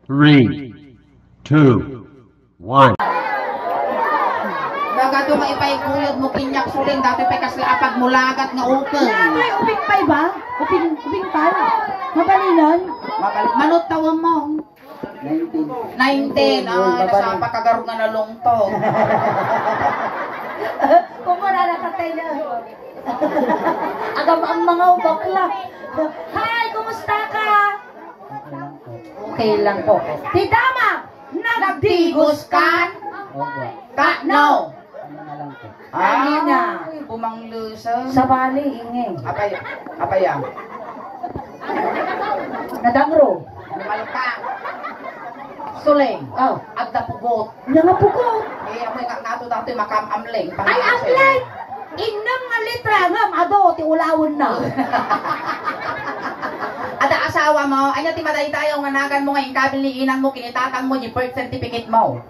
3, 2, 1. Nagado nga ipaiguyod mo kinyak suling dati pa kaslapag mulagat nga ukeng. May ubing pay ba? Ubing pay? Mabalinon? Manot tawang mo. 19. Nasa pagkagaro nga nalungto. Kung wala nakatay na. Agam ang mga bakla. Hi, kumusta ka? Okay lang po. Tidama, nagdigos ka? No. Kanina. Bumanglusa. Sa bali, ingay. Apa yan? Nadangro. Malka. Suling. Oh. Agda pugot. Nangapugot. Amoy nga nato dati makamamling. Ay, amlay! Inang nga litra nga, ado, ti ulawon na. Ada asawa mo, ay ti maday tayo nga nagan mo ngayon kabil ni inang mo, kinitakan mo, yung birth certificate mo.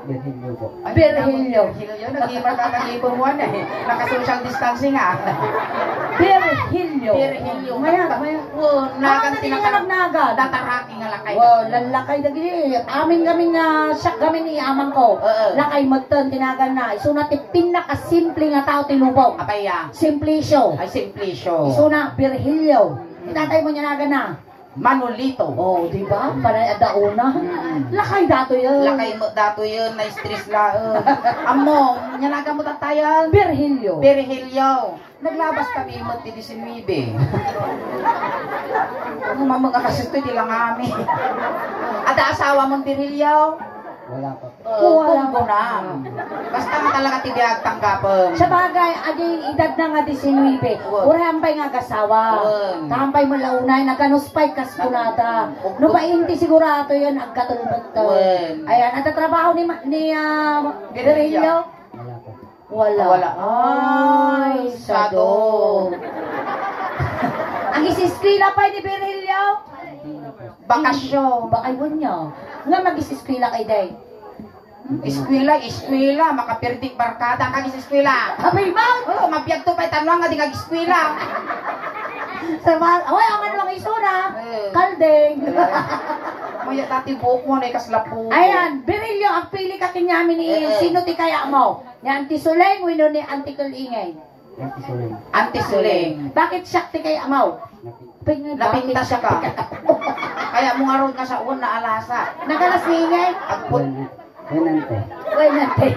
Berhilyo po. Berhilyo. Nag-ibar ka kag-ipon mo na eh. Naka-social distancing ah. Berhilyo. Berhilyo. Maya. Nagan tinagad. Dataraki nga lakay. Wow, lalakay dagi. Amin nga siyak kami ni amang ko. Lakay magton tinagan na. Iso na ti pinaka-simple nga tao ti lubaw. Apaya. Simplicio. Ay Simplicio. Iso na Berhilyo. Itatay mo niya nagan na. Manolito. Oh, di ba? Panay adauna. Lakay dato yun. Lakay mo dato yun, na-stress la. Amo, nyanaga mo tatayan. Berhilyo. Berhilyo. Naglabas kami mo ti 19. Ano mga kasisto di lang kami. Ada asawa mong Berhilyo? Wala pa. Wala ko na. Basta nga talaga tibiyag tanggapon. Sa bagay, adi edad na nga 19. Urahampay nga gasawa. Kahampay mo launay, naganuspay kaskunada. No ba hindi sigurado yun, agkatulbot to. Ayan, natatrabaho ni Berhilyo? Wala. Wala. Ay, sado. Ang isiskwila pa ni Berhilyo? Bakasyon. Bakay mo niya. Nga mag-isiskwila kay Day. Eskwela, makapirdik barkada kang eskwela. Abay mo! Oh, mabiyag to pa'y tanong nga di kag eskwela. Sa mga, away, ang ano lang isuna. Kaldeng. Maya dati buhok mo na ikaslapo. Ayan, Berhilyo, ang pili ka kinyamin ni sino ti kaya mo? Ni Auntie Suleng, wino ni Auntie Kulingay. Auntie Suleng. Bakit siya ti kaya mo? Napinta siya ka. Kaya mo nga ron nga sa una alasa. Nagalas ni Ingay? Agput. Wenante.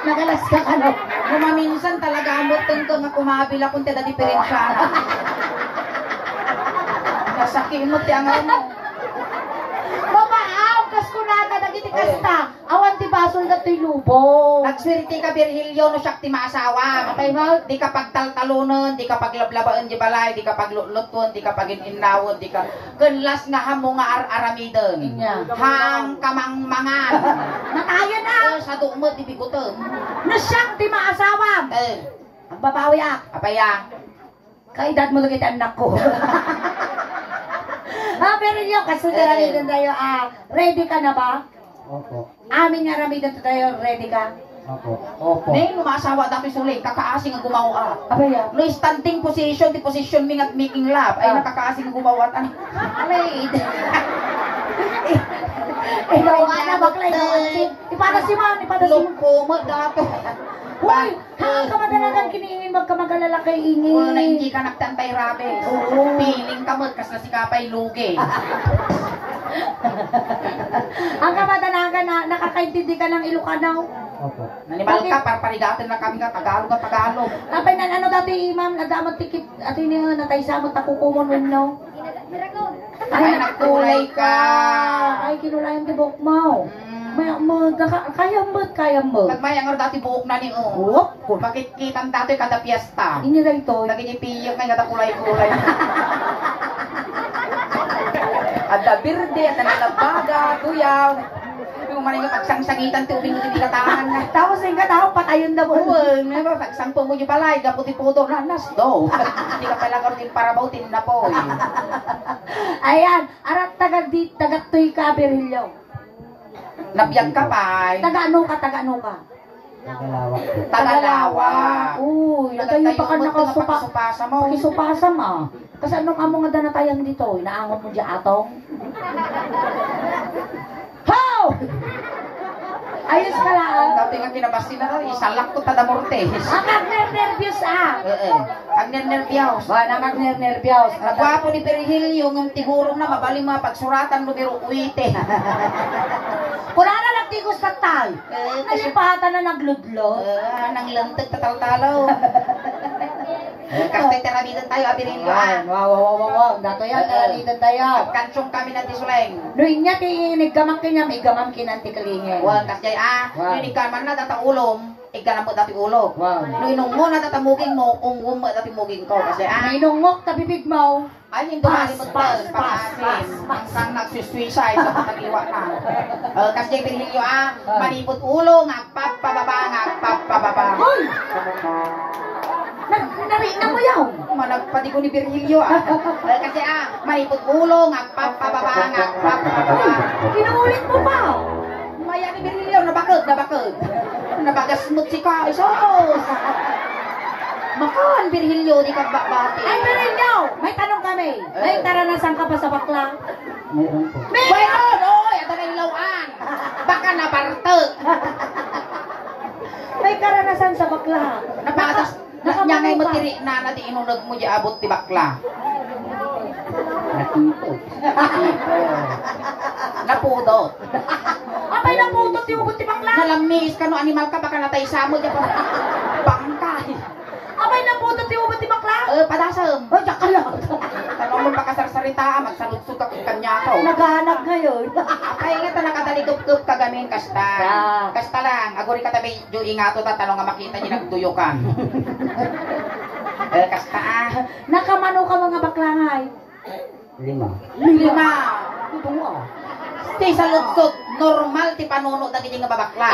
Nagalas ka ano? Kumaminsan talaga amot tungko nga kumabila kung tada diferensya na. Nasaki mo ti ang mo. Mamaaw, kas kunaka nagiti kasta. Awan ti basol na ti lubo. Nagswerte ka Berhilyo no siya ti maasawa. Matay mo? Di ka pagtaltalunon, di ka paglablabaan di balay, di ka paglutluton, di ka pagininawon, di ka kunlas nga hamo nga aramidon. Hang kamangmangan. Natayo na. Sa dumo di bigutom. Na siyang ti maasawa. Ang babawi Apaya. Kaedad mo lagi ti anak ko. Berhilyo, kasundara rin tayo. Ready ka na ba? Opo. Amin nga ramidan tayo. Ready ka? Opo. Nay lumasawa dati sulit, kakaasing ang gumawa. Abaya. No standing position, di position ming at making love. Ay nakakaasing ang gumawa. Ready. Ikaw na baklay. Ipada si man. Lungko mo dato. Hoy, hang ka madalagan kiniingin magkamagalala kay ingin. Kung na hindi ka nagtantay rabe. Piling ka mo, kas na si kapay lugi. Ang kamadanagan na nakakaintindi ka ng Ilocano. Opo. Nanimal ka, parparigatin na kami ka, Tagalog at Tagalog. Apay na ano dati imam, nagdamag tikit at ini natay samot takukumon no. Ay, nagkulay ka. Ay, kinulayan ti bok mo. Maya mo, kaya mo. Nagmayang nga dati buhok na ni Bakit kitang dati kada piyesta? Ini lang ito. Naginipiyok nga kada kulay-kulay. Ada birde, at nalabaga, tuyaw. Yung man yung pagsangsangitan, tubing yung tinilatahan na. Tapos yung katao, patayon na mo. May ba, pagsangpo mo yung balay, gaputi-puto, nanas do. Hindi ka pala karoon parabautin na po. Ayan, arat tagat-tuy ka, Berhilyo. Nabiyag ka pa. Taga-ano ka? Tagalawak. Tagalawak. Uy, natayo pa ka nakasupasa mo. Pakisupasam ah. Kasi anong amo nga danatayan dito? Inaangon mo dyan atong? Ayos ka lang. Dati nga kinabasi na rin, isalak ko tada mortes. Akag nervyos Ang nernerbiyaw. Ba, nakag nervyos. Nagwapo ni Virgilio, ng tigurong na mabaling mga pagsuratan numero 8. Kuna na nagtigos na tal. Nalipatan na nagludlot. Nang lantag tatal-talaw. Kasi terabidan tayo, Abirilio. Wow. Dato yan, kalalitan tayo. Kansyong kami ng tisuleng. Noy niya, tiinig gamang kanya, may gamang kinanti kalingin. Wal, kasi yun ikaman na data ulom, ikanan mo dati ulo. Wow. No inong mo na tatamuging mo, ungum mo dati muging ko. Kasi Minungok, tabibig mo. ay hindi malimot pa. Sang nagsusuicide sa patagiwa na. Kasi Virgilio malipot ulo, ngagpap pababa. Hoy! Nari na mo yaw. Managpati ko ni Virgilio Kasi malipot ulo, ngagpap pababa. Kinuulit mo pa. Maya ni Virgilio, nabakod. Nabagasmut si ka, isos. Makan, Virgilio, di ka bati. Ay, Virgilio, may tanong kami. May karanasan ka pa sa bakla? Mayroon po. Mayroon, oy, ito na ilawan. Baka nabartag. May karanasan sa bakla. Napatas, nyangay mo tiri na di inunod mo di abot di bakla. Natito. Napudot. Apay na putot yung ubot ti bakla. Nalamis ka no animal ka, baka natay sa mo di pa. Bangkay. Apay na putot yung ubot ti bakla. Padasam. Ay, diyak ka lang. Tanong mo pakasarsarita, magsaludsud ka kung kanya ko. Naghanap ngayon. Kaya nga ta nakadaligop-gop kagamin kasta. Kasta lang, aguri ka tabi jo ingato ta tanong nga makita niya nagduyokan. Kasta Nakamano ka mga bakla ngay. 5. lima. Tungo. Ti sa lutsod, normal ti panuno dagi nga babakla.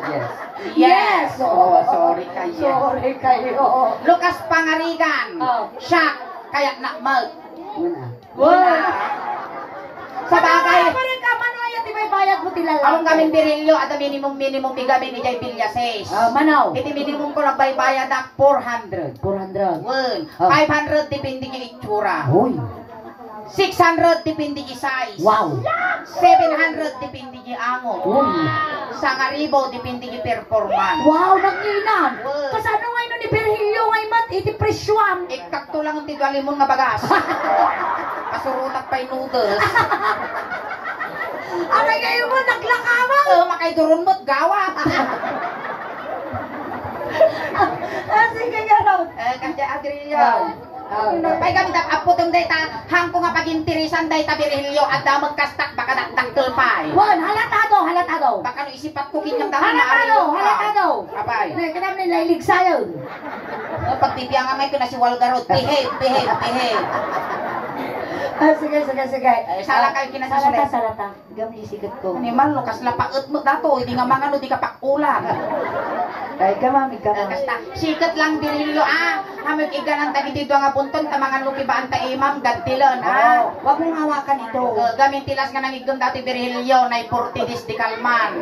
Yes. Yes. Oh, sorry kayo. Sorry kayo. Lucas Pangarigan. Oh. Siya kaya nakmal. Una. Sa bagay, Pa rin ka, manaya, di may bayad mo tilala. ang kaming Virilio at minimum bigami ni Jay Villases. Manaw. Iti minimum ko lang bayad na 400. 400. Well, Oh. 500 depende yung itsura. Hoy. 600 depende yung size. Wow. 700 depende yung ango. Uy. 1,000 depende yung performance. Wow, naginan. Wow. Kasano ngayon ni Virgilio ngay mat, iti presyuam. Ikakto lang ang tigalimon nga bagas. Kasurutak pa yung noodles. Aray ngayon mo, naglakama. Makaiduron mo't gawa. Sige gano'n. Kasi Adrilio. Pay kami tap apotong data hangko nga pagintirisan data Virilio at damag kastak baka dakdakkel pay. Wan, halatado. Baka no isipat ko kinyang dami Halatado. Apay. Kanam nila ilig sayo. Pagtibiyang nga may ko na si Walgarot. Behave. Sige. Sala kayo kinasasulit. Salata. Gamli sigat ko. Animal no kasla paet mo dato hindi nga mga no di ka pakulan. Ay, gamami. Kasta sikat lang Virilio hamig iganan ta dito nga punton ta mga lupi ba anta imam gadtilon Wag mong hawakan ito. gamin tilas nga nangigum dati Virilio na 40 dis di kalman.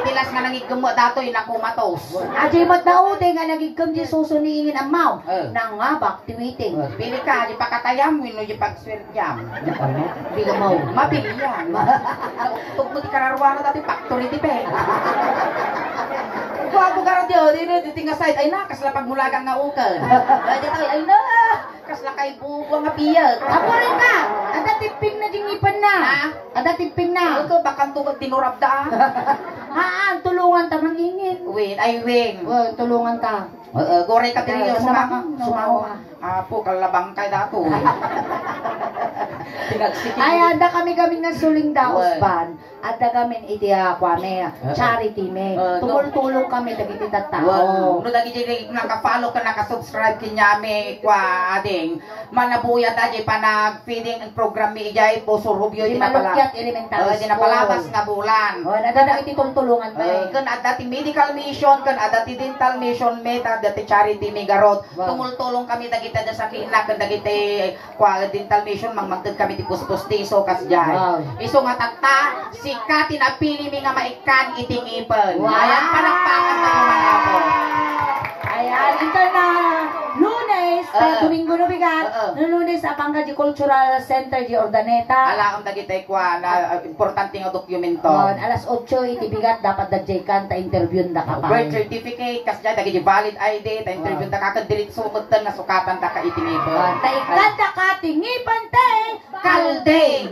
Tilas nga nangigum mo dato inakumatos. Aji mat naude nga nagigam di susuniingin ang mau. Eh. Nangabak tiwiting. Pili ka di pakatayam wino di pagswerjam. Di ka mau. Mapili yan. Tug mo di kararwana dati factory di pe. Kuwago ka radyo, di tinga side ay na kasla pagmulagang nga ukan. Ay na kasla kay bubo nga piyag. Ako rin ka. Ada tipping na dingipan na. Ha? Ada tipping na. Ito bakang tugod tinurab da. Tulungan ta mangingin. Wing. Tulungan ta. Gore ka din yung Sumawa. Apo kalabang kay dato. Tinagsikin. Ay, ada kami nga suling daos Well. ban. Ada kami iti kwame charity me. Tumultulong kami dagiti tattao. No dagi jay naka-follow ka naka-subscribe kinyami kwa ading manabuya daji pa nag-feeding ang program mi ijay Poso Rubio Di di na pala. malukyat elementary Di na palabas nga bulan. Ada iti tultulungan me. Kan ada ti medical mission, kan ada ti dental mission, meta ada ti charity mi garot. Wow. Tumultulong kami dagita da sa kinak kan dagiti kwa dental mission magmagted kami ti puspos-tiso kas jay. Wow. Iso nga tatta sikat tinapili mi nga maikan itingipen. Wow. Ayan palakpakan tayo mga po. Ayan, ito na Lunes, Ah. Domingo kuno bigat. No Lunes apang di Cultural Center di Ordaneta. Ala ang dagitay kwa na importante nga dokumento. Alas 8 iti bigat dapat dagjekan ta interview da ka pa. Birth certificate kas dyan dagi valid ID ta interview ta ka dilit sumutan nga sukatan ta ka itinipon. Ta ikanta ka tingipan te Kaldeng.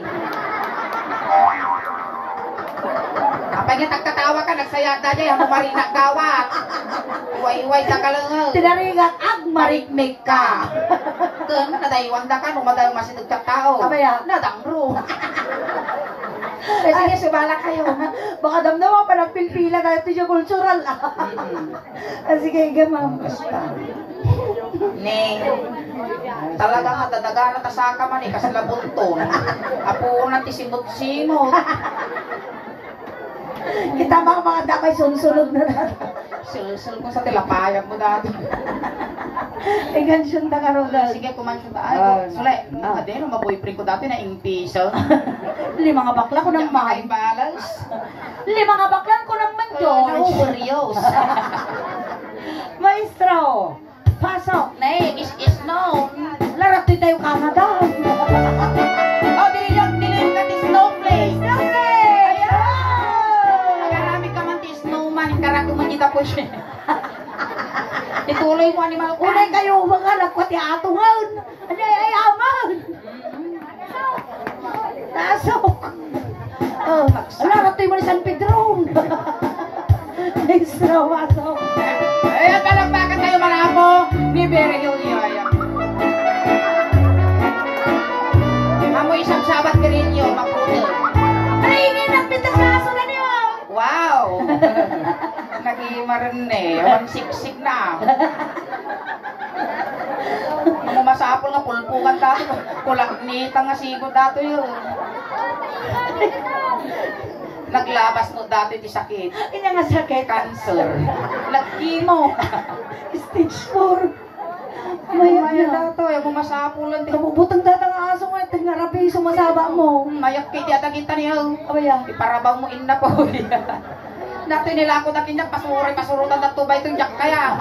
Apay nga tagkatawa ka nagsaya ta dyan ang marina gawat. Iway-iway sa kalangaw. tinarigat ag Marikmik ka. Kun nadaywan da ka no maday masidug ka tao. Abaya. Nadangro. Eh sige subala kayo. Baka damdaman pa nagpilpila tayo ito yung cultural. Sige, gamam. Ning talaga nga dadagana ta sa ka man kasi labunton. Apo na ti simot-simot. Kita mga damay sunsunog na natin. Sul ko sa tilapayag mo dati. Gansyon ta karogal. Sige kumansyon ta. Ay, sule. Adeno ma-boyfriend ko dati na impiso. Lima nga bakla ko ng Ay mahal. balas. Lima nga baklan ko ng mandyon. Serious. Maestro, pasok. Nay, is no. Larat din tayo Canada. Oh, dili ka ti snowflake. Karami ka man ti snowman, karago man kita po siya. Ituloy mo animal ko. Unay kayo mga nagkwati atungan. Ano ay aman. Pasok. Oh, larat din mo ni San Pedro. Maestro, pasok. Ay, palakpakan tayo maramo. Ni Bere Julio. Amoy isang sabat ka rin yun, maputo. Paringin ang pitas na aso na niyo. Wow! Nag-iimaran eh. Awan siksik na. Ang masapol nga pulpungan dati. Kulaknita nga sigo dati yun. Naglabas no dati ti sakit. Ina nga sakit. Cancer. Nag-chemo. Stage 4. Maya Maya dato. Yung masapulan. kabubutang datang aso nga ito nga rapi sumasaba mo. Mayak kay di atagita niyo. Abaya. Iparabaw mo inna po. Dati nila ako nakinyak pasurutan na tubay itong jak kaya.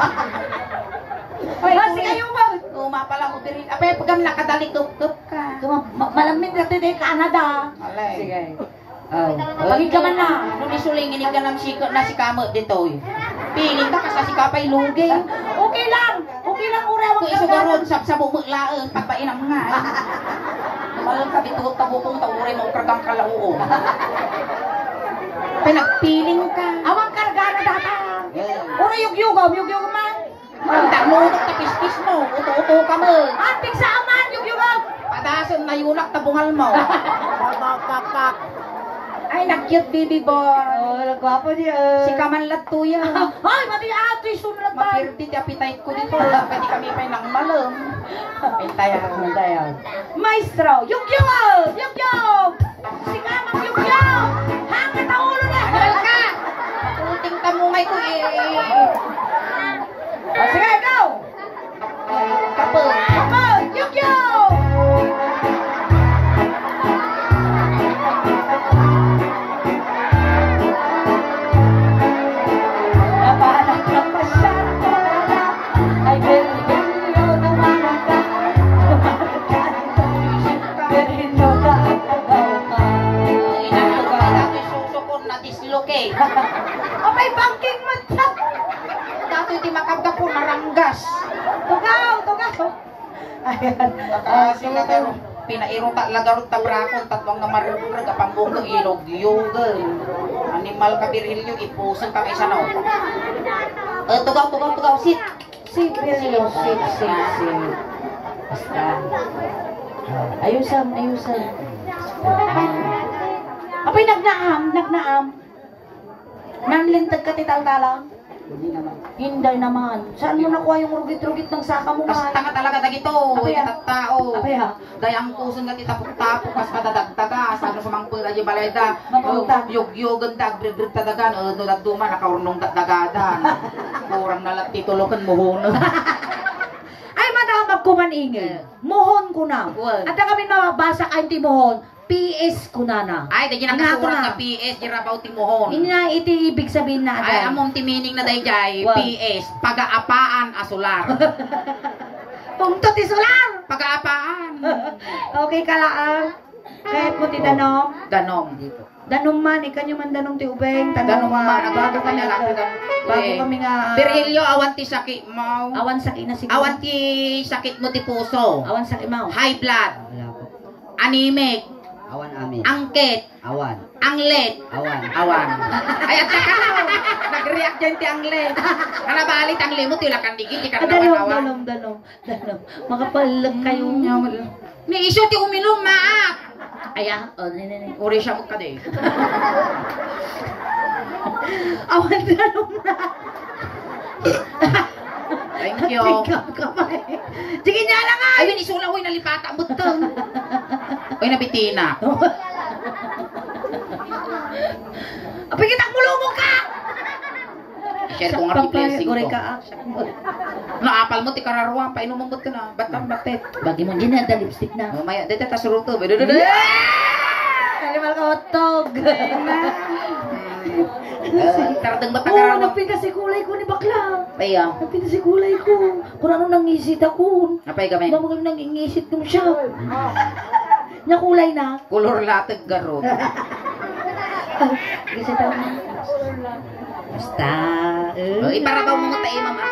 Ay, Kasi kayo ba? Tuma pala ko diri. Apay pagam nakadali kup ka. Malamig natin tayo Canada. Alay. Sige. Oh. Pagig ka man na. Nung isuling inig ka ng siko na si kamo dito. Piling ka kasi si kapay lugi. Okay lang. Okay lang ura. Kung isugarod sa bumuglaan pagpain ang mga. Malang ka bituot tabukong tawuray mong kargang kalauo. Pinagpiling ka. Awang karga na data. Ura yugyugam man. Ang tanunok na kiskis mo. Uto-uto ka mo. Antik sa aman yugyugam. Padason na yunak tabungal mo. Ay, nag-cute baby boy. Oh, nagwapo niya. Si Kamanlat tuya. Ay, mati ate, sunod ba? Mapirti ti appetite ko dito. Pwede kami pa ng malong. Pintayan. Maestro, yugyug! Yugyug! Si kamang yugyug! Hangat ang ulo na! Anal ka! Puting tamungay ko eh. Sige, go! Kapag. Kapag! Yugyug! Napanak na masyadong wala. Ay, berilo naman ka. Berilo na agaw ka. Inanto ka dati susukon na dislocate. Abay, banking mo ta. Dati di makabga po naranggas. Tugaw, tugaw. Ayan. Kasi na pero pinairota lagarot ta brakon tatlong nga marurag apambong ilog yoga. Animal ka birilyo ipusan pa isa na. Tugaw sit. Sit, Berilo. Sit. Basta. Ayusan. Abay, nagnaam. Nanlintag ka tital-talang. Hindi naman. Hinday naman. Saan mo nakuha yung rugit-rugit ng saka mo, Kas man? tanga talaga dagito. Apay, ah. Tao. Apay, ah. Dayang kusun nga titapok-tapok kas kadadagdaga. Sa sa mga pula di balayda. Maputag. Yug-yugan dag brid tadagan. No dagduma nakaurnong dagadan. Kurang nalat titulokan mo hono. Ay, madamag ko man ingin. Mohon ko na. Well. At kami mabasa kayo ti mohon. PS ko na na. Ay, dagi Inato nakasurat na. nga PS jirabaw timohon. Hindi na iti ibig sabihin na Ay, agad. among timining na dayjay Wow. PS pagaapaan asular. Pungtot isulang. Pag-aapaan. Okay ka lang. Kahit mo ti danom. Danom. Danom man, ikanyo man danom ti ubeng. Danom man. Bago kami bago kami nga. Virgilio, awan ti sakit mo. Awan sakit na siguro. Awan ti sakit mo ti puso. Awan sakit mo. High blood. Wala po. Anemic. Awan amin. Angket. Awan. Anglet. Awan. Awan. Ay, at saka nag-react dyan ti anglet. Kanabalit ang limot, tila kan digit, di kan Danom. Makapalag kayo. Ni iso ti uminom, maak. Aya, nene. Uri siya mo ka de. Awan danom na. Thank you. Sige niya lang nga. Ay, isula ko yung nalipata ang butang. Uy, nabitina. Apay kitang mulumog ka! Share ko nga rin blessing Uri ko. ka. Naapal mo, ti kararwa, painom mo ka na. Ba't kang batet? Bagi mo din na lipstick na. Mamaya, dito ta suruto. Kalimal ka hotdog. Taradang ba't Oo, kararwa? napinta si kulay ko ni bakla. Paya. Napinta si kulay ko. Kung ano nangisit ako. Napay kami. Mamagay nangingisit nung siya. Nya kulay na. Kulor latag garot. Gisit ako. Basta. Iparabaw mo tayo, mama.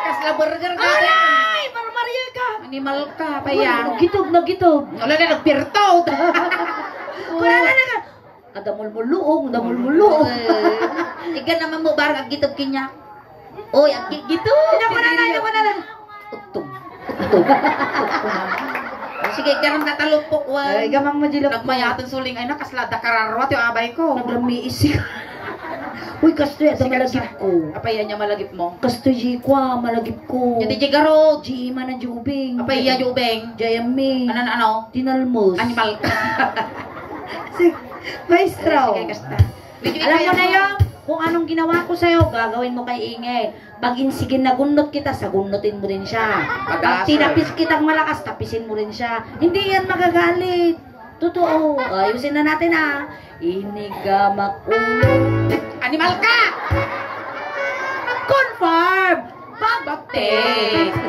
Kasla burger ka. Alay! Marmaria ka! Animal ka, paya. Nagitog. Wala na, nagpirtod. Wala na ka. Damul-muluong. Igan naman mo barang agitog kinya. Oy, agitog. Ako na lang. Utog. Sige, garam natalupok wa. Ay, gamang majilok. Nagmayatan suling ay nakaslada kararwat yung abay ko. Naglamiisi ka. Uy, kastoy, ito malagip ko. Apay yan niya malagip mo. Kastoy, kwa, malagip ko. Yung di garot. Jima na jubing. Apay yan yung ubeng. Jayami. Ano? Tinalmos. Animal ka. Sige, maestro. Sige, kasta. Alam mo na yun, kung anong ginawa ko sa'yo, gagawin mo kay Inge. Pag insigin na gunot kita, sagunotin mo rin siya. Pag tinapis kitang malakas, tapisin mo rin siya. Hindi yan magagalit. Totoo. Ayusin na natin ha. Inigamak ulo. Animal ka! Confirm! Babate!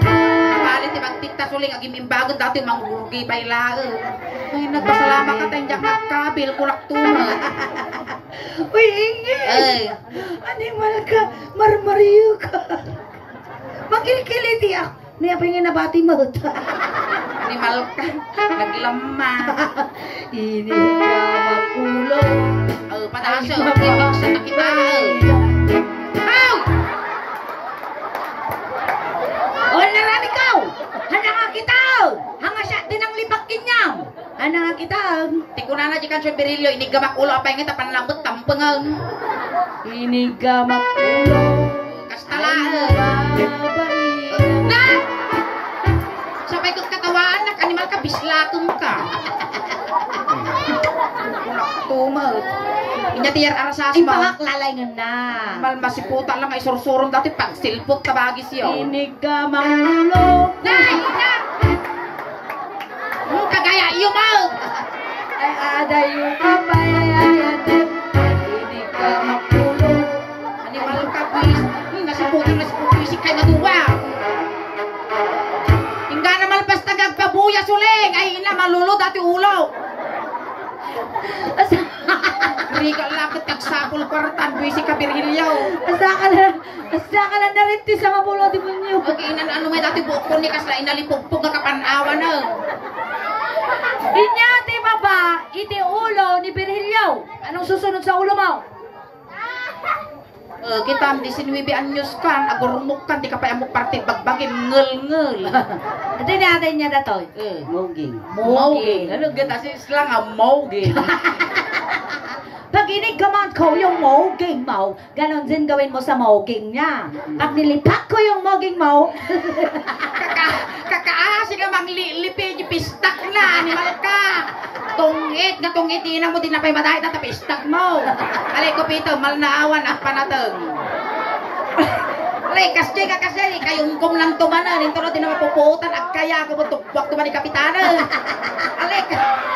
Kapalit ti magtikta suling agim imbagon dati manggugi pa ilaan. Ay, nagpasalamat ka tayong nagkabil, kulak tumat. Uy, Inge! Ay, Animal ka, marmariyo ka. Magkilkiliti ako. Niya pa yung nabati mo. animal ka. Naglama. Inigamak ulo. Oh, pataso. Ibig sa nakibahal. Ow! O, naran ikaw! Hana nga kita! Hanga siya din ang libakin niya! Hana nga kita! Tikuna na di kan siya berilyo. Inigamak ulo. Apay nga tapan lambot. Tampangan. Inigamak ulo. Kastalaan. Babae. Na! Sabay ko't katawaan. Animal ka. Bislatum ka. Kulak tumat. Inyatiyar arasas mo. Impangak lalayngan na. Mal masiputa lang ay sursurong dati pag silpok tabagis yun. Inigamak ulo. Nay! Na! Kagaya iyo mo! Ay ada yung kabayayan. Inigamak ulo. Animal ka, please. Nasiputan isik kay maduwa. Hingga na malpas tagagpabuya suling. Ay ina, malulo dati ulo. Rigal lakit kagsapul kwartan. Buisi ka birhilyaw. Asa ka na narinti sa mabulo di mo niyo. Okay, ano may dati bukon ni kasla inalipugpog na kapanawa na. Inyati baba, iti ulo ni Virgilio. Anong susunod sa ulo mo? Kita am di sinuibi anyos kan, agurumok kan, di ka pa amok partid bagbagin, ngel-ngel. Ito natin niya datoy. Moging. Moging. Ano kita si islang nga moging. Pag inigaman ko yung moging mo, ganon din gawin mo sa moging niya. Pag nilipak ko yung moging mo, Kakaasi ka manglilipi, pistak na, animal ka. Tungit, nga tungit, inang mo din na pa'y madahit na tapistak mo. Alay ko pito, malnaawan at panatang. Alay, kasi kayong kong lang tumanan, ito na din na mapuputan, at kaya ko mo tukwak tuman ni kapitanan. Alay,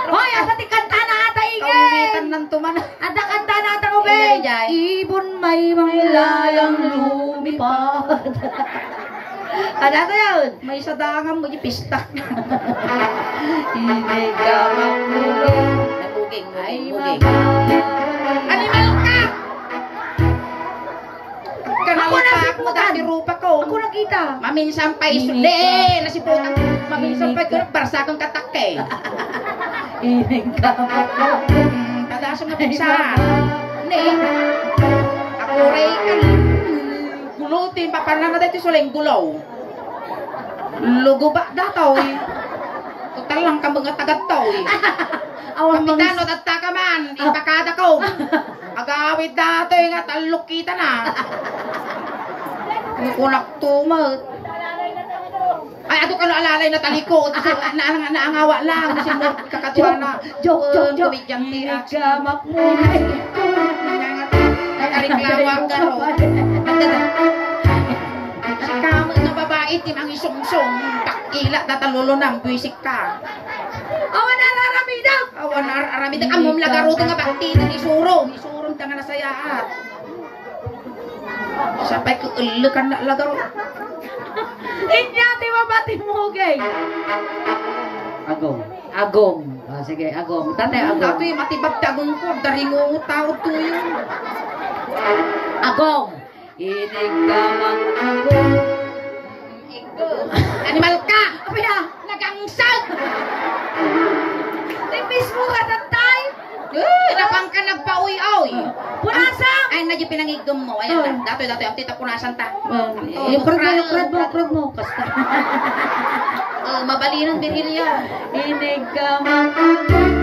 hoy, asa ti kanta na ata Inge! kaumitan ng tumanan. Ata kanta na ata ube! Ingay, Ibon may manglayang lumipad. Ano to yun? May sadangan mo yung pista. Inigamang mulo. Nabuging, Ay, buging. mama. Animal ka! Ako Kanalita mo nasiputan. dati rupa ko. Ako nakita. Maminsan pa Inig isuli. ka. Nasiputan. Maminsan pa Inig ka. ikaw barsakang katak eh. Inigamang mulo. Tadasa mo pinsan. Ne. Ako rin kan. Gulutin. Paparna na dati suling gulaw. Lugo ba dataw eh. Total lang ka mga tagataw eh. Awan mga Kapitano at takaman. Ipakada ko. Agawid dato eh nga. Talok kita na. Kunak tumat. Ay, ato ka no alalay na talikod. Naangawa lang. Kasi mo kakatuwa na. Joke. Inigamang Inigamang mulo. Nakareklawa ka no. Si kamo na babae, timang isungsong. Takila, tatalulo ng buwisik ka. Awan na laramida. Awan na aramid. Amom lagaro nga bakti ng isurong. Isurong tanga na sayaat. Sapay ko ulukan na lagaro. Inyati mabati mo, gay. Agong. Agong. Oh, sige, agong. Tatay, agong. Dato yung matibag tagong ko. Daringo tao to yun. Agong. Inigamang agong. Animal ka! Apaya, Nagangsag! timis mo ka na time. Napang ka nagpa-uy-oy. Punasang. Ay, na yung pinangigam mo. Ayan, dato, ang tita punasan ta. Yung krad mo. Basta. Mabalinan birhilya. Inigamang agong.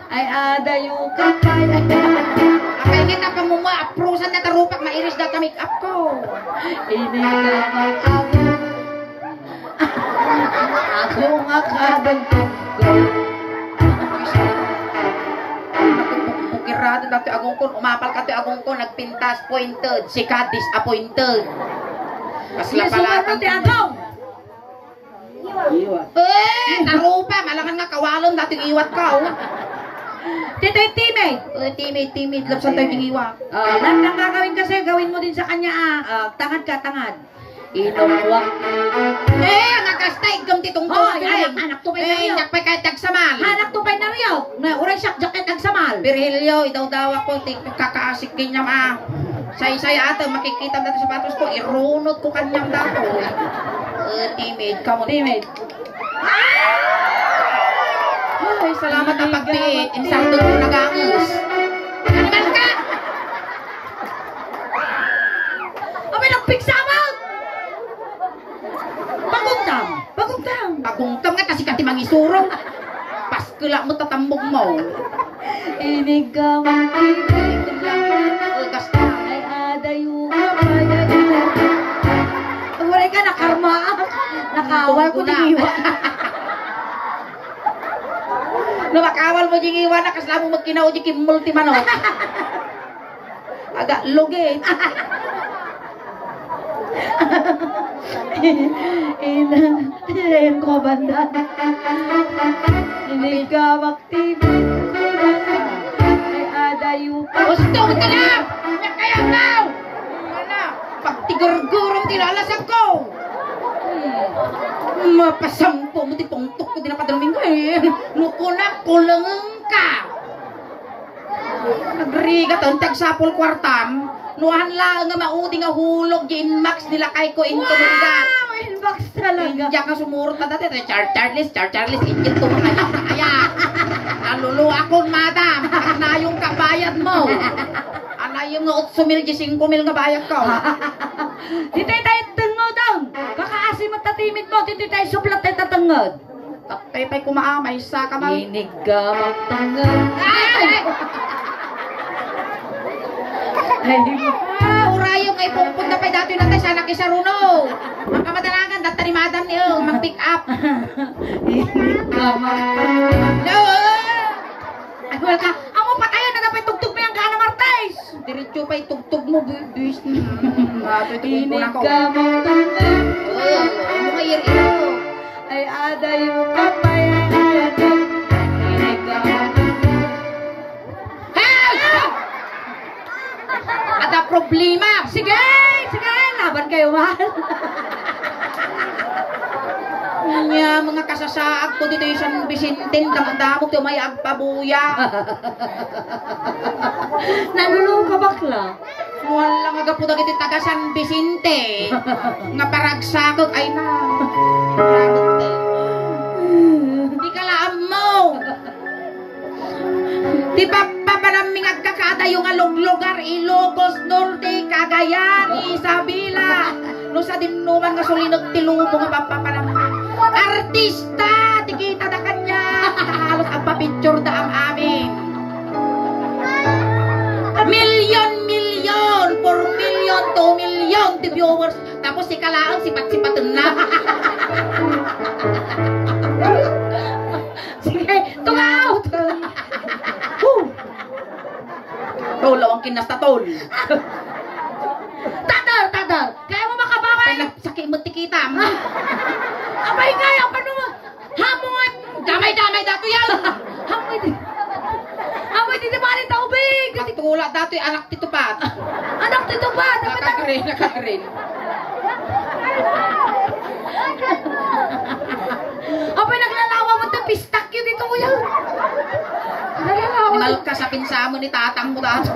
Ay, adayo ka pa. Akay nga na pamuma, aprusan na tarupak, mairis na make up ko. Inigamang agong. Agong akadang ko. Bukirado dati agong ko, umapal ka to agong ko, nagpintas, pointed, si ka disappointed. Kasla pala Sumano ti agong. Iwa. Tarupa, malangan nga kawalon, dating iwat ka, oh. Tito'y teammate. Timid, lapsan tayo ng iwat. Lahat ng gagawin kasi, gawin mo din sa kanya, tangad ka, tangad. Inomwak. Ang akastay, gam titong to. Anak tupay na riyo. Nyakpay kahit tagsamal. Anak tupay na riyo. Uray siyak, jacket agsamal. Birhilyo, idaw-daw ako, kakaasik kanyang say-say ata, makikita dati sapatos ko, irunod ko kanyang dato. Timid, come on. Teammate. Ay, salamat ang pagpiit. Insardo ko nag-angus. Animal ka! Abay, nagpigsamang! Bagungtam! Pagungtam nga, kasi kati mangisurong. Paskula mo, tatambog mo. Inigamang teammate. Gasta. Ay, adayo ka pa. Uray ka, nakarma. Nakawal ko ni Iwa. Namakawal mo ding iwan na kasla mo magkinaw di kimulti manok. Agak lugit. Inayin ko banda. Inigamang teammate. Ay, adayo ka. Gusto ka na! Yan kaya now! Wala. Pagtigurgurong tinalasan ko. Mapasampo mo, titungtok ko, dinapadaluming ko eh. Nukunak, kulangang ka. Nagriga taon, tagsapol kwartam. Nuhan lang nga maudi nga hulog, Inmax nila kay ko into mga. Wow! Inbox talaga. Diyan ka sumurot na dati. Charles, injit to mga ayaw na kaya. Nalulu akong madam. Na yung kabayad mo. Anay yung 8,000, 5,000 nga bayad ko. Titay tayo tangod ang. Kakaasi matatimid mo. Titay tayo suplat tayo tatangod. Tatay pa'y kumaamay sa kamal. Inigamang tangod. Ay! Urayo nga ipungpun na pa'y dati natin sa nakisaruno. Ang kamadalagan, dati ni madam niyo, mag-pick up. Inigamang No! Ay, wala ka. Amo patayan na dapat tugtog mo yung Gana Martes. Diretso pa'y tugtog mo, bis. Inigamang tangod. Mga iro. Ay, adayo ka pa yan. Inigamang Help! Ada problema. Sige! Sige! laban kayo, mahal. Nya mga kasasaag ko dito yung San Vicente, damog to may agpabuya. Nanulong ka bakla. Wala nga po dagiti taga San Vicente. Nga paragsakot ay na. Di ka laam mo. Di ba papanaming agkakada yung alog-lugar, Ilocos Norte, Cagayan, Isabela. No sa dinuman nga sulinag tilubo nga papanaming. Artista! Tikita na kanya! Halos ang papicture na ang amin. Million, 4 million, 2 million the viewers. Tapos si Kalaang sipat-sipatan na. Sige, tungaw! Tolo ang kinastatol. Tadar! Kaya mo makabaway? Sakit mo tikita. Abay nga, ano mo? Hamon! Damay-damay dato yan. Amoy di bali ta ubig. Magtula dato yung anak titupat. Anak dito ba? Nakagrin. Abay naglalawa mo ta pistak yun dito kuya. Naglalawa. Nalka sa pinsamo ni tatang mo dato.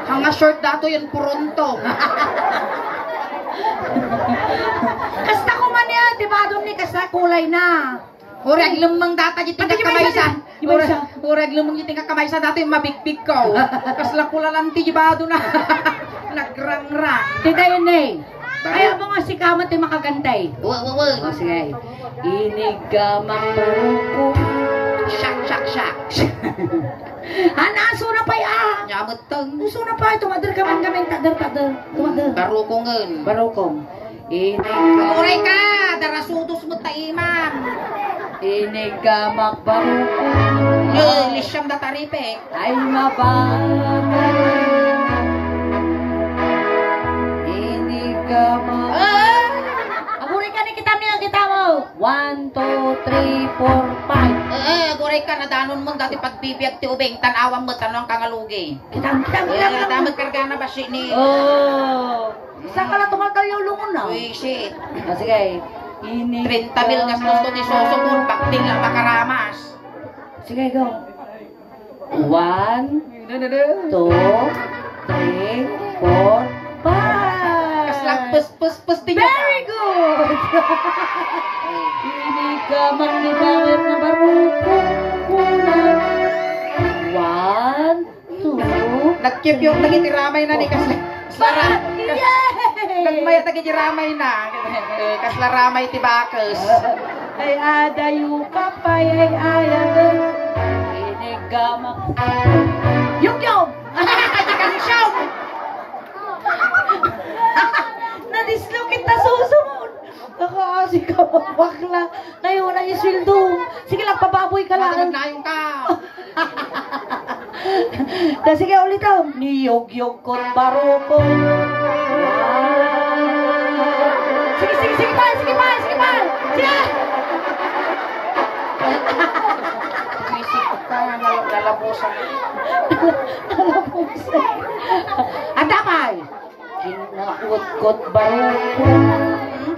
Hanga short dato yun puronto. Kasta ko man yan, di ba doon ni kasta kulay na. Urag lumang data di tingka kamay sa. Urag lumang di tingka kamay sa dato yung mabigbig ko. Kasla kula lang ti bado na. Nagrang-rang. Tita yun eh. Kaya mo nga si Kamat yung makagantay. O sige. Inigamang baruko. Shak. Hanaso na pa ya. Nyamot tong. Uso na pa. Tumadar ka man kami. Tadar. Tumadar. Barukongan. Barukong. Uray ka! Darasutos mo taimam. Inigamak baruko. Lisyam da taripe. Ay mabagay. Inigamak. Aguray ka ni kita mo. 1, 2, 3, 4, 5. Guray ka na danon mo dati pagbibiyag ti ubeng. Tanawang mo tanong kangalugi. Kita. Damag karga na ba si ni... Oh. Saan ka lang tumaltal yung lungon na? Uy, shit. Sige. 30 mil gastos to ni Sosomon. Bakting lang makaramas. Sige, go. 1, 2, 3, 4, 5. Kaslang pus din Very good! Ini ka manginangin na baruko. 1, 2. Nagkip yung nagitiramay na ni Kaslang. Yay! Nagmayat nagitiramay na. Kaslaramay tibakos. Ay adayu kapay ay ayagan. Ini gamak. Yung! Kajikang siyam! Nadislukit na susunod. Nakakasi ka bakla. Ngayon na iswildo. Sige lang, pababoy ka lang. Nagayong ka. Sige ulit daw. Niyog-yog kon baroko. Sige pa. Sige. Isip ka, nalabusan. Adamay. Kinaut-kot baroko.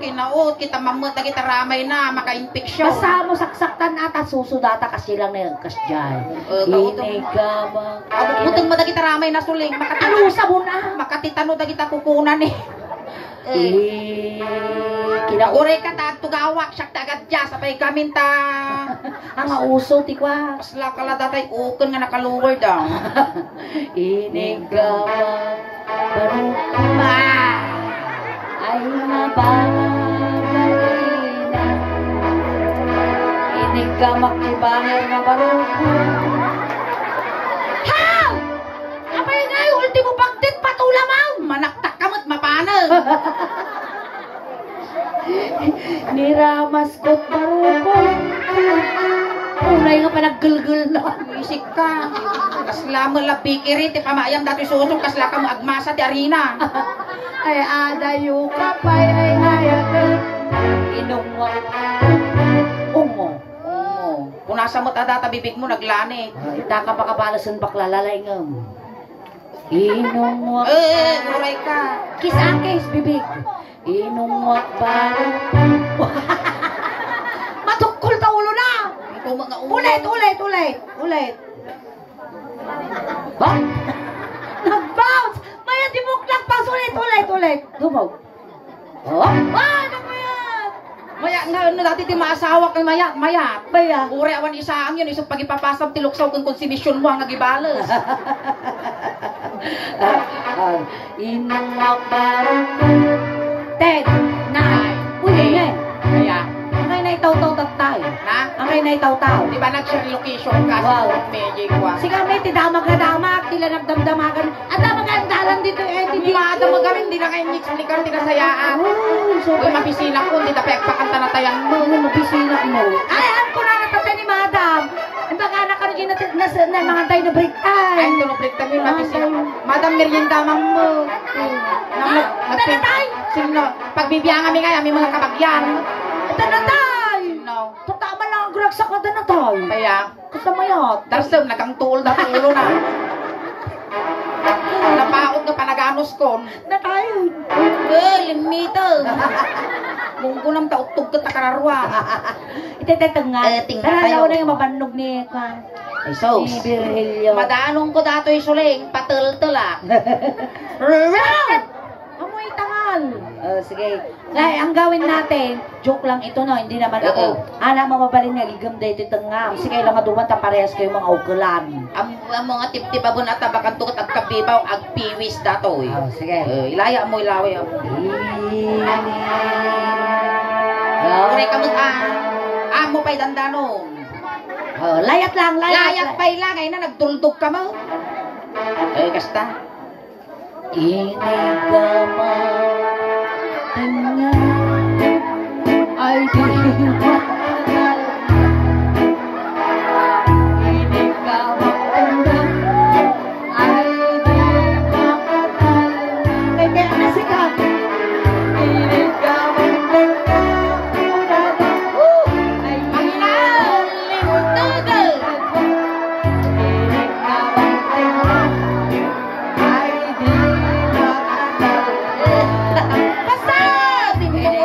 Kinaot, kita mamut na kita ramay na, maka-infeksyon. Basta mo saksaktan ata susudata kasi lang na yung kasjay. Inigama. Abuteng mo na kita ramay na suling, Alusa mo na. makatitano na kita kukunan eh. Kinagure ka ta tugawak siya agad dya sapay kamin ta. Ang uso tikwa. Pasla kala datay ukon nga nakaluwer daw. Inigama. Barukma. Ay mabalina. Inigama kibanger na barukma. How? Apay nga yung ultimo pagtit patulamaw. Manaktak kamot mapanag. Niramas ko baruko. Unay nga pa naggulgul na. Isik ka. Kasla mo lapikiri ti pamayam dati susok kasla ka mo agmasa ti arena. Ay adayo kapay ay hayatan. Inungwa. Ungo. Punasa mo tada bibig mo naglani. Ita ka pa kabalasan bakla lalaingam. Inungwak. Uray ka. Kiss ang kiss, bibig. Inungwak ba? Matukol ta ulo na. Ikaw mga Ulit. Ba? Nag-bounce! Maya, dimuklang pas ulit. Dumog. Oh? Nagmayat! Maya nga dati ti maasawa kay mayat. Maya. Uray awan isa ang yun isang pagipapasab ti luksaw kung konsimisyon mo ang nagibalas. Inungwak ba? 10, 9, ulit na eh. Kaya, Ang ay naitaw-taw tatay. na? Ang ay naitaw-taw. Di ba nag-share location ka Wow. sa Magic wa? Sige, may tidamag na damak, tila nagdamdamagan. At damag ang dalan dito eh, Hindi maada mo gamin, di na kayo explicar, di kasayaan. Uy, mapisina ko, hindi na pekpakanta na tayang mo. Mapisina mo. Ay, ang ko na natatay ni madam. Ang baka anak ka rin na mga tayo na break Ay, time. tunubrik kami, mapisina. Madam, merienda mang mo. Tanatay! Sino? Pagbibiyang kami kaya, may mga kabagyan. Tanatay! No. Tatama lang ang grag sa kadanatay. Kaya, Kasamayat. darsam, nagkangtuol na tulo na. Napaot nga panaganos ko. Natayon. Limito. Munggo nang tautog ka takararwa. Itetetanga. Tingnan Tanalaw tayo. na yung mabanog ni Kwan. Ay, sos. Ni Virgilio. Madanong ko dato yung suling, patul-tul ah. Amoy tangal. Sige. Ngay, ang gawin natin, joke lang ito no, hindi naman ako. Anak mo mabalin nga, ligam dito tengam. Sige lang maduman ta parehas kayo mga ugulan. Ang mga tip-tip abon at tabakan tukot at kabibaw, ag piwis dato eh. Sige. Ilaya mo, ilaway mo. Uray ka mo, amo pa'y dandanon. Layat lang, Layak pa'y langay na nagtuldog ka mo. Kasta. Inigama tengah ay di matagal. Inigama tengah ay di matagal. Kaya na sikat. Inigama tengah ay di Tudol! Inigama tengah ay di Basta! Timbul!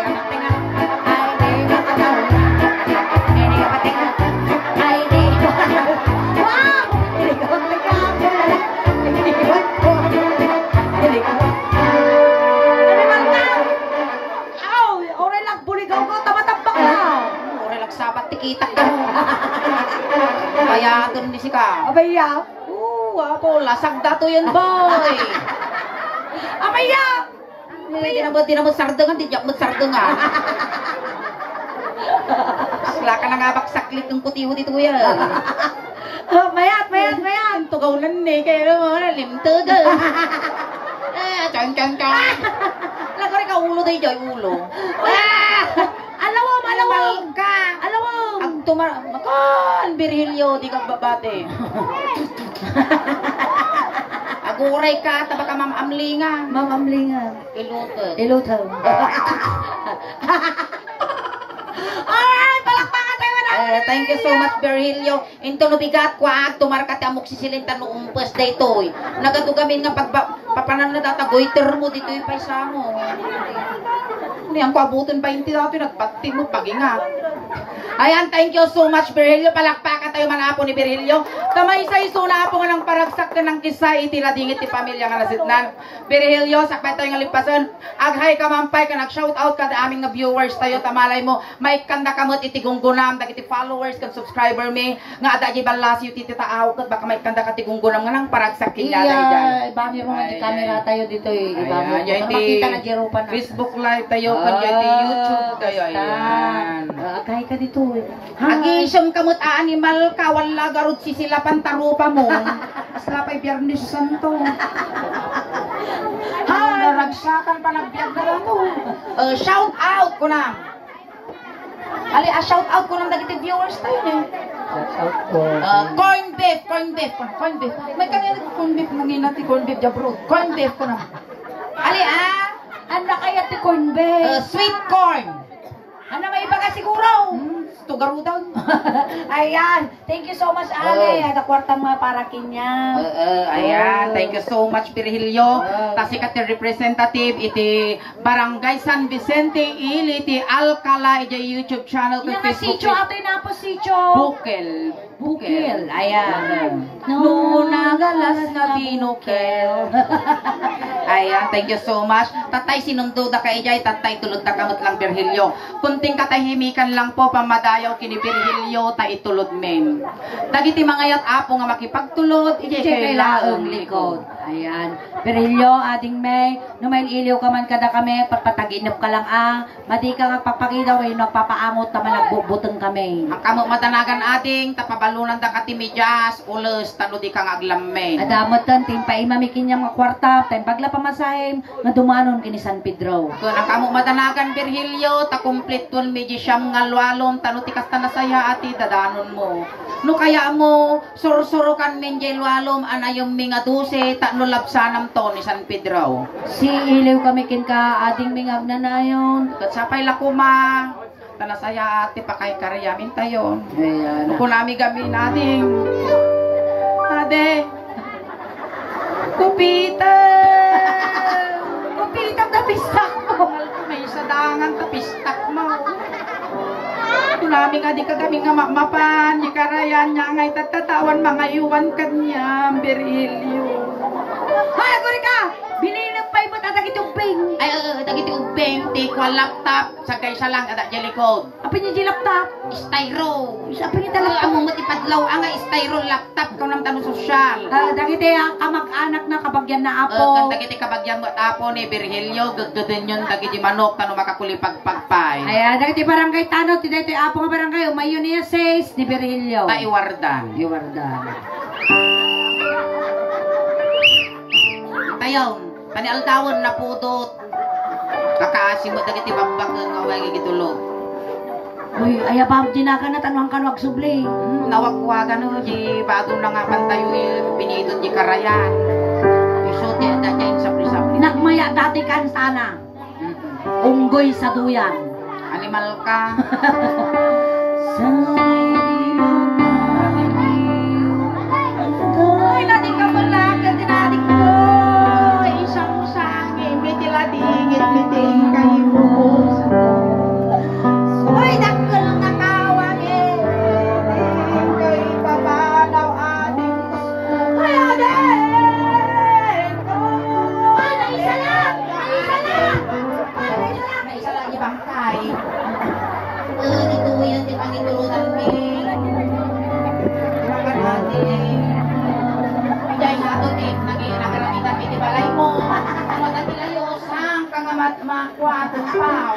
Uray lagsapat, tikitak ka mo. Kaya doon di si ka. Abaya! Wapo, lasag dato yun, boy. Abaya! Di na mo sardengan, di mo sardengan. Sila ka na nga baksaklit ng putiho dito yan. Mayat! Tugaulan ni, kaya mo na limtugan. Chan. Lago rin ka ulo dahi, Joy, ulo. Alawam! ka. Alawam! Ang makan, Virgilio, di ka babate. Aguray ka, taba ka mamamlinga. Mamamlingan. Ilutot. Ilutaw. Alright! Palakpakan tayo na! Thank you so much, Virgilio. Into no bigat ko tumarka ti amok sisilintan no umpes daytoy. Nagadugamin nga papanan na datagoiter mo dito yung paisa mo. Ni ang kwabuton pa inti dato nagpatti mo paginga. Ayan, thank you so much, Virgilio. Palakpakan tayo manapo ni Virgilio. Kamay sa iso na po nga ng paragsak ka ng kisay itiladingit ti pamilya nga nasitnan. Virgilio, sakpay tayo nga lipasan. Aghay ka mampay ka nag-shout out ka da aming nga viewers tayo tamalay mo. May kanda kamot iti gunggunam, dagiti followers kan subscriber me nga ada di balas yu titi taaw kat baka may kanda ka ti gunggunam nga nang paragsak kilala Iya, ibami mo nga di camera tayo dito eh. Ibami mo. Ayan, Makita na jeropan na. Facebook live tayo kan di YouTube tayo. Ayan. Agay ka dito eh. Agisyam kamot animal ka, wala garod sisilapan tarupa mo. Aslapay Biyernes Santo. Naragsakan pa nagbiag na lang to. Shout out ko na. Ali, shout out ko ng dagiti viewers tayo eh. Corn beef. May kanina corn beef nanginati corn beef jabro. Corn beef ko na. Ali, Ano kaya ti corn beef? sweet corn. Ano may iba ka siguro? garudan. Ayan, thank you so much, Ale. Ada kwartang mga parakin niya. Ayan, thank you so much, Virgilio. Tasikat yung representative, iti Barangay San Vicente, iti Alcala, iti YouTube channel, Yan na Sicho, ato'y na po Sicho. Bukel. Ayan. No, nagalas na binukel. Ayan, thank you so much. Tatay, sinunduda ka ijay, tatay, tulod na kamot lang, Virgilio. Kunting katahimikan lang po, pamadayaw kini Virgilio, ta itulod men. Dagiti mga yat apo nga makipagtulod, ijay kay laong likod. Ayan. Virgilio, ading may, numain iliw ka man kada kami, pagpataginip ka lang madi ka nga papakidaw, ay nagpapaamot naman nagbubutong kami. Ang kamo matanagan ading, tapabalunan da katimidyas, ulos, tano di kang aglamme. Adamot tan, timpay mamikin niya mga kwarta, time pagla pamasahim, nga dumanon kini San Pedro. Kung ang kamo matanagan, Virgilio, ta complete tun medyo siyam nga lualom, tano ti kasta na saya ati, dadanon mo. No kaya mo, surusurukan ninjay lualom, anayong mga 12, ta no labsanam to ni San Pedro. Si iliw kami kin ka, ading mingag na na yun. Kat sapay lakuma, tanasaya ati pa kay karyamin tayo. Ayan. Kung nami gamin nating, ade, kupita! Kupita na pistak mo. May sadangan tapistak mo. Kung nami nga di kagami nga mapan, di karayan niya ngay tatatawan mga iwan kanya, Virgilio. Hoy, aguri ka! Bininang pa iba tatag itong ping. Ay, dagiti ubeng, ti kwa laptop, sagay sa lang, ada dyan likod. Apa niya di laptop? Styro. Isa pa niya Tala talaptop. mo matipadlaw, ang styro laptop, kung nang tanong sosyal. Dagiti kamag-anak na kabagyan na Kan apo. dagiti kabagyan mo apo ni Virgilio, gagdudin yun, dagiti manok, tanong makakulipagpagpay. Ayan, dagiti barangay tanot, ti dito apo nga barangay, umayon niya 6 ni Virgilio. Taiwardan. Iwardan. Tayon, panialdawon na pudot. Kakaasim mo dagiti bambak nga way gitulog. Uy, ayabam dinaka na tanwang kanwag subli. Nawagwagan no di bago na nga pantayo pinidot di karayan. Iso di ada dyan sapli-sapli. Nagmaya dati kan sana. Unggoy sa duyan. Animal ka. Uy, natin ka malaga, tinating ko. Isang sangin, may tiladingit, may kayo. Uy, dakol ang nakawag eh. Kay papanaw ating. Ay, aden! Ay, naisa lang! Naisa lang! Naisa lang yung bangkay. Dito yan, di pangitulutan mo. Baka natin. Diyan nga ito, nakaramitan piti balay mo. Ano na tilayo, sang kangamat makwatong pao.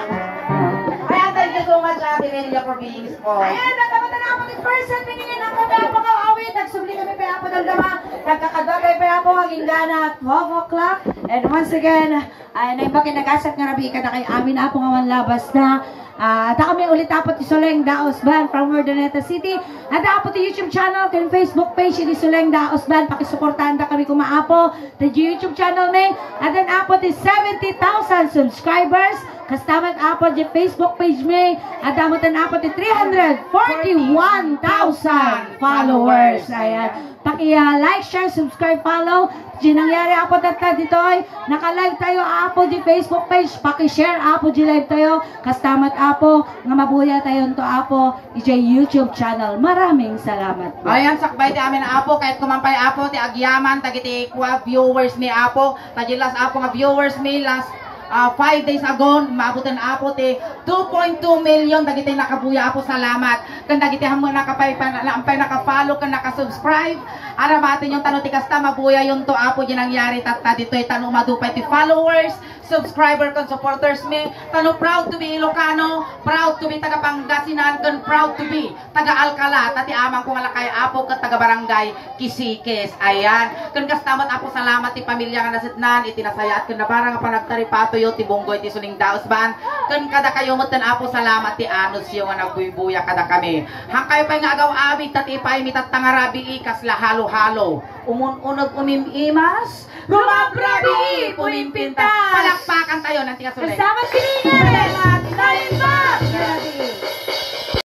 Kaya thank you so much, Virgilio, for being spoiled. Ayan, nagamatan na ako ni person, piningin ako na ako awit. Nagsubli kami pa ako ng dama. Nagkakadagay pa ako hanging gana at 12 o'clock. And once again, ay naiba kinagasat nga rabi ka na kay amin na ako nga labas na. Da kami ulit apot Isoleng Daos Band from Urdaneta City. At apot yung YouTube channel, yung Facebook page ni Isoleng Daos Band. Pakisuportahan da kami kumaapo. The YouTube channel may. At then apot is 70,000 subscribers. Kastamat apot yung Facebook page may. At apot ang apot yung 341,000 followers. Ayan. Paki-like, share, subscribe, follow. Di nangyari apo data dito ay naka-live tayo apo di Facebook page. Paki-share apo di live tayo. Kastamat apo nga mabuya tayo to apo di YouTube channel. Maraming salamat po. Ayan, sakbay di amin apo, kahit kumampay apo, ti agyaman, tagiti kwa viewers ni apo, tagilas apo nga viewers mi last 5 days ago, maabutan apo ti 2.2 million, dagiti nakabuya apo, salamat. Kan dagiti hamon nakapay naka-follow, kan naka-subscribe. Aramatin yung tanong ti kasta, mabuya yung to apo di nangyari tata dito ay tanong madupay ti followers, subscriber kon supporters mi. Tanong proud to be Ilocano, proud to be taga Pangasinan, kan proud to be taga Alcala, tati amang kung alakay apo kat taga barangay Kisikis. Ayan. Kan kastamat apo, salamat ti pamilya nga nasitnan, itinasayat kan nabara nga panagtaripato yo ti Bunggoy ti Suling Daos Band. Kan kada kayo mutan apo, salamat ti anos yo nga nagbuy-buya kada kami. Hangkay pa nga agaw abi tati pay mitatangarabi ikas lahalo-halo. Umun-unog umimimas, rumabrabi pumimpinta. Palakpakan tayo ng tiga Suling. Kasama si Nina! Lain ba?